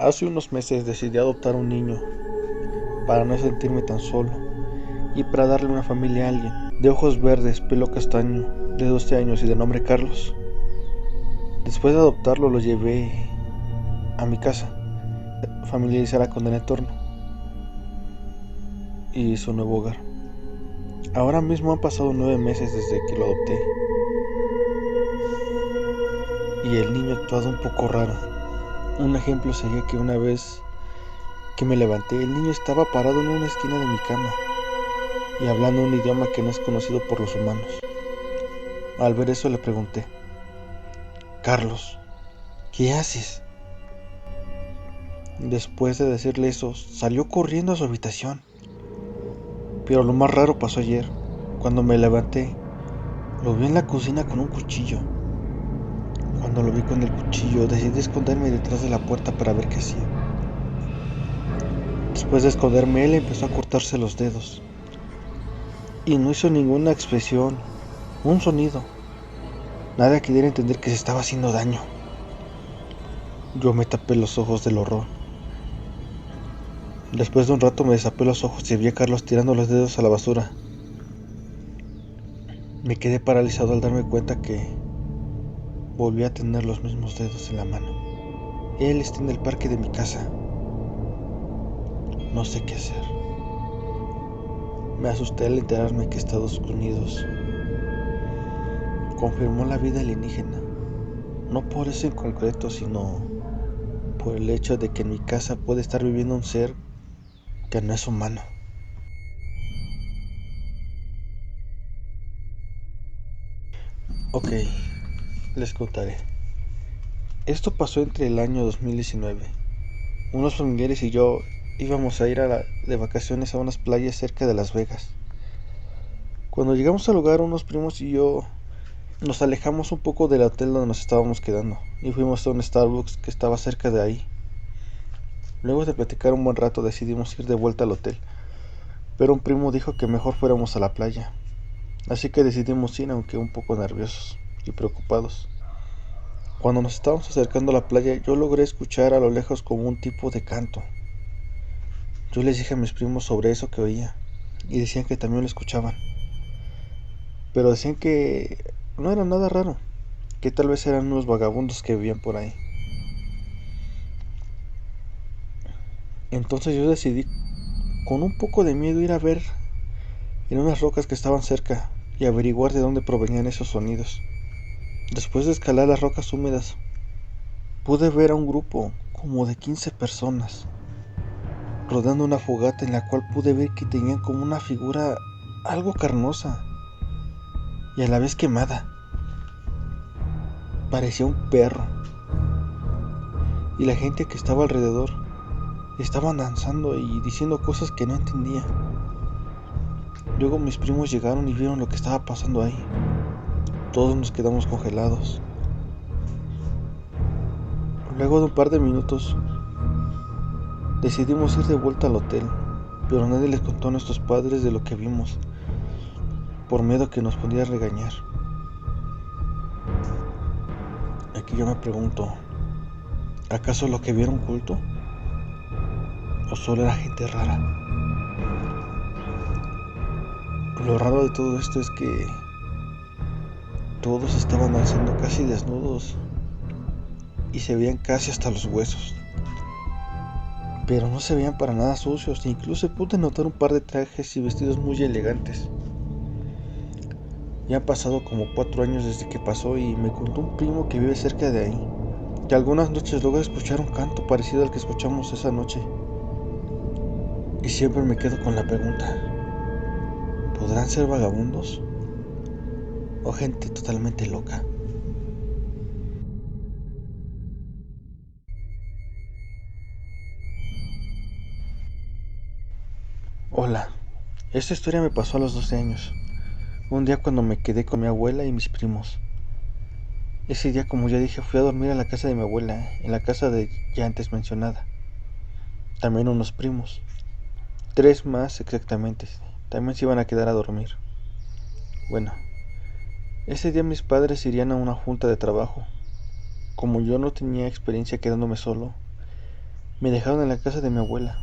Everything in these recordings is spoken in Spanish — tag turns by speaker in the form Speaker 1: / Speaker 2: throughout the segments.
Speaker 1: Hace unos meses decidí adoptar un niño para no sentirme tan solo y para darle una familia a alguien de ojos verdes, pelo castaño, de 12 años y de nombre Carlos. Después de adoptarlo lo llevé a mi casa, familiarizara con el entorno y su nuevo hogar. Ahora mismo han pasado 9 meses desde que lo adopté y el niño ha actuado un poco raro. Un ejemplo sería que una vez que me levanté, el niño estaba parado en una esquina de mi cama y hablando un idioma que no es conocido por los humanos. Al ver eso le pregunté: Carlos, ¿qué haces? Después de decirle eso, salió corriendo a su habitación. Pero lo más raro pasó ayer. Cuando me levanté, lo vi en la cocina con un cuchillo. Cuando lo vi con el cuchillo, decidí esconderme detrás de la puerta para ver qué hacía. Después de esconderme, él empezó a cortarse los dedos. Y no hizo ninguna expresión, un sonido. Nada que diera a entender que se estaba haciendo daño. Yo me tapé los ojos del horror. Después de un rato me destapé los ojos y vi a Carlos tirando los dedos a la basura. Me quedé paralizado al darme cuenta que volví a tener los mismos dedos en la mano. Él está en el parque de mi casa. No sé qué hacer. Me asusté al enterarme que Estados Unidos confirmó la vida alienígena. No por eso en concreto, sino por el hecho de que en mi casa puede estar viviendo un ser que no es humano. Ok, les contaré. Esto pasó entre el año 2019. Unos familiares y yo íbamos a ir de vacaciones a unas playas cerca de Las Vegas. Cuando llegamos al lugar, unos primos y yo nos alejamos un poco del hotel donde nos estábamos quedando y fuimos a un Starbucks que estaba cerca de ahí. Luego de platicar un buen rato decidimos ir de vuelta al hotel, pero un primo dijo que mejor fuéramos a la playa, así que decidimos ir aunque un poco nerviosos y preocupados. Cuando nos estábamos acercando a la playa yo logré escuchar a lo lejos como un tipo de canto. Yo les dije a mis primos sobre eso que oía y decían que también lo escuchaban, pero decían que no era nada raro, que tal vez eran unos vagabundos que vivían por ahí. Entonces yo decidí con un poco de miedo ir a ver en unas rocas que estaban cerca y averiguar de dónde provenían esos sonidos. Después de escalar las rocas húmedas, pude ver a un grupo como de 15 personas rodeando una fogata en la cual pude ver que tenían como una figura algo carnosa y a la vez quemada. Parecía un perro y la gente que estaba alrededor estaban danzando y diciendo cosas que no entendía. Luego mis primos llegaron y vieron lo que estaba pasando ahí. Todos nos quedamos congelados. Luego de un par de minutos, decidimos ir de vuelta al hotel, pero nadie les contó a nuestros padres de lo que vimos, por miedo a que nos pudiera regañar. Aquí yo me pregunto, ¿acaso lo que vieron culto? ¿O solo era gente rara? Lo raro de todo esto es que todos estaban danzando casi desnudos y se veían casi hasta los huesos. Pero no se veían para nada sucios, incluso pude notar un par de trajes y vestidos muy elegantes. Ya han pasado como 4 años desde que pasó y me contó un primo que vive cerca de ahí, que algunas noches logra escuchar un canto parecido al que escuchamos esa noche. Y siempre me quedo con la pregunta, ¿podrán ser vagabundos? ¿O gente totalmente loca? Hola, esta historia me pasó a los 12 años, un día cuando me quedé con mi abuela y mis primos. Ese día, como ya dije, fui a dormir a la casa de mi abuela, en la casa de ya antes mencionada. También unos primos, 3 más exactamente, también se iban a quedar a dormir. Bueno, ese día mis padres irían a una junta de trabajo. Como yo no tenía experiencia quedándome solo, Me dejaron en la casa de mi abuela.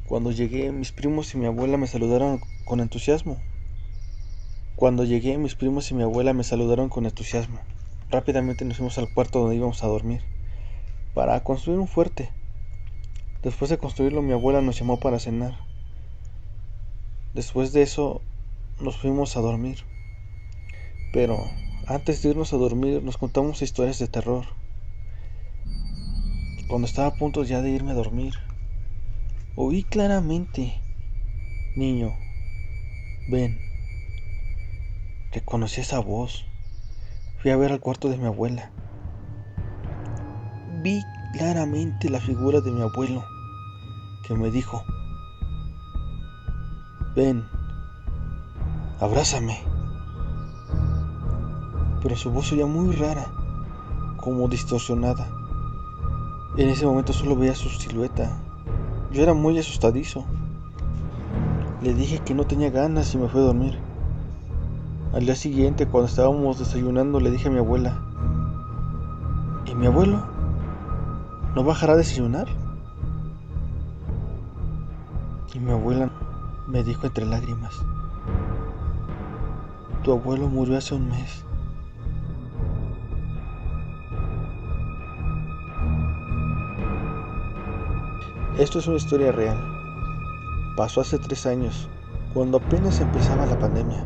Speaker 1: Cuando llegué, mis primos y mi abuela me saludaron con entusiasmo. Rápidamente nos fuimos al cuarto donde íbamos a dormir, para construir un fuerte. Después de construirlo, mi abuela nos llamó para cenar. Después de eso, nos fuimos a dormir. Pero antes de irnos a dormir, nos contamos historias de terror. Cuando estaba a punto ya de irme a dormir, oí claramente: niño, ven. Reconocí esa voz. Fui a ver al cuarto de mi abuela. Vi claramente la figura de mi abuelo, que me dijo: ven, abrázame. Pero su voz oía muy rara, como distorsionada. En ese momento solo veía su silueta. Yo era muy asustadizo. Le dije que no tenía ganas y me fui a dormir. Al día siguiente, cuando estábamos desayunando, le dije a mi abuela: ¿y mi abuelo? ¿No bajará a desayunar? Y mi abuela me dijo entre lágrimas: tu abuelo murió hace un mes. Esto es una historia real. Pasó hace 3 años, cuando apenas empezaba la pandemia.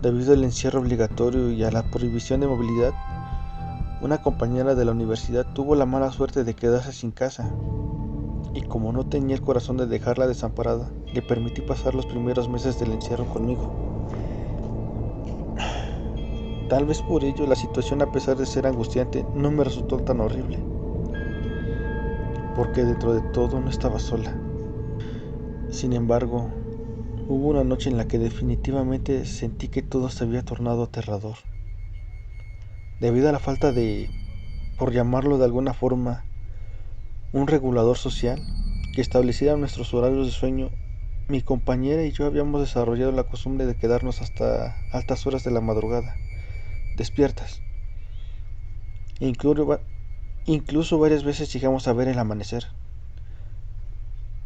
Speaker 1: Debido al encierro obligatorio y a la prohibición de movilidad, una compañera de la universidad tuvo la mala suerte de quedarse sin casa. Y como no tenía el corazón de dejarla desamparada, le permití pasar los primeros meses del encierro conmigo. Tal vez por ello la situación, a pesar de ser angustiante, no me resultó tan horrible, porque dentro de todo no estaba sola. Sin embargo, hubo una noche en la que definitivamente sentí que todo se había tornado aterrador. Debido a la falta de, por llamarlo de alguna forma, un regulador social que estableciera nuestros horarios de sueño, mi compañera y yo habíamos desarrollado la costumbre de quedarnos hasta altas horas de la madrugada, despiertas. E incluso varias veces llegamos a ver el amanecer.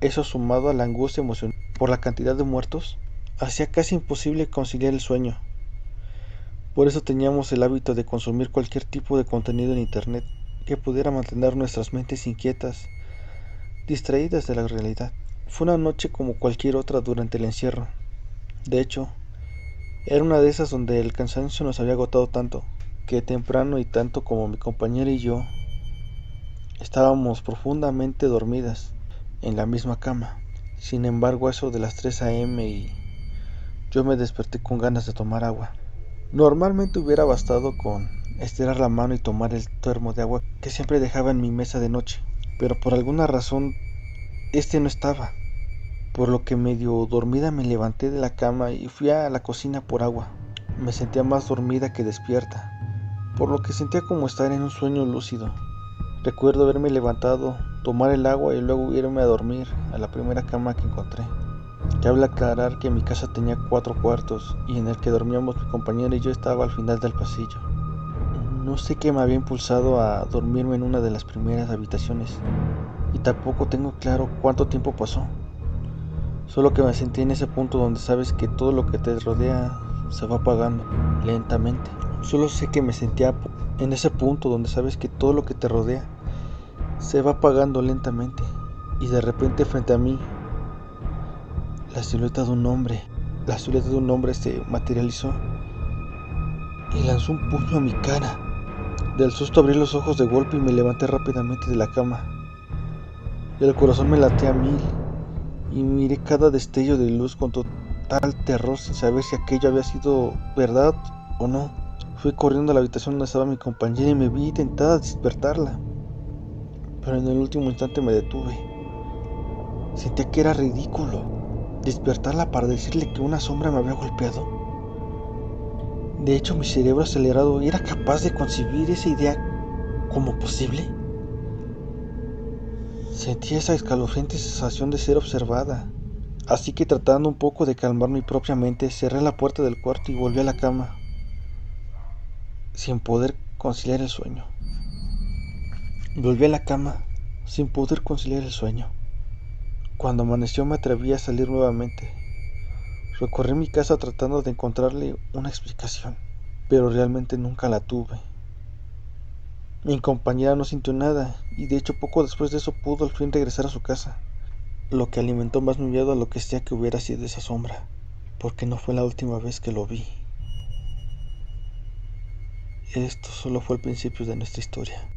Speaker 1: Eso, sumado a la angustia emocional por la cantidad de muertos, hacía casi imposible conciliar el sueño. Por eso teníamos el hábito de consumir cualquier tipo de contenido en internet que pudiera mantener nuestras mentes inquietas, distraídas de la realidad. Fue una noche como cualquier otra durante el encierro. De hecho, era una de esas donde el cansancio nos había agotado tanto, que temprano y tanto como mi compañera y yo estábamos profundamente dormidas en la misma cama. Sin embargo, a eso de las 3 a.m. y yo me desperté con ganas de tomar agua. Normalmente hubiera bastado con estirar la mano y tomar el termo de agua que siempre dejaba en mi mesa de noche, pero por alguna razón este no estaba, por lo que medio dormida me levanté de la cama y fui a la cocina por agua. Me sentía más dormida que despierta, por lo que sentía como estar en un sueño lúcido. Recuerdo haberme levantado, tomar el agua y luego irme a dormir a la primera cama que encontré. Cabe aclarar que mi casa tenía 4 cuartos y en el que dormíamos mi compañera y yo estaba al final del pasillo. No sé qué me había impulsado a dormirme en una de las primeras habitaciones y tampoco tengo claro cuánto tiempo pasó. Solo que me sentí en ese punto donde sabes que todo lo que te rodea se va apagando lentamente. Solo sé que me sentía en ese punto donde sabes que todo lo que te rodea se va apagando lentamente y de repente frente a mí la silueta de un hombre se materializó y lanzó un puño a mi cara. Del susto abrí los ojos de golpe y me levanté rápidamente de la cama. El corazón me latía a 1000 y miré cada destello de luz con total terror sin saber si aquello había sido verdad o no. Fui corriendo a la habitación donde estaba mi compañera y me vi tentada a despertarla, pero en el último instante me detuve. Sentía que era ridículo despertarla para decirle que una sombra me había golpeado. De hecho, mi cerebro acelerado era capaz de concebir esa idea como posible. Sentía esa escalofriante sensación de ser observada, así que, tratando un poco de calmar mi propia mente, cerré la puerta del cuarto y volví a la cama, sin poder conciliar el sueño. Volví a la cama sin poder conciliar el sueño. Cuando amaneció me atreví a salir nuevamente. Recorrí mi casa tratando de encontrarle una explicación, pero realmente nunca la tuve. Mi compañera no sintió nada, y de hecho poco después de eso pudo al fin regresar a su casa, lo que alimentó más mi miedo a lo que sea que hubiera sido esa sombra, porque no fue la última vez que lo vi. Esto solo fue el principio de nuestra historia.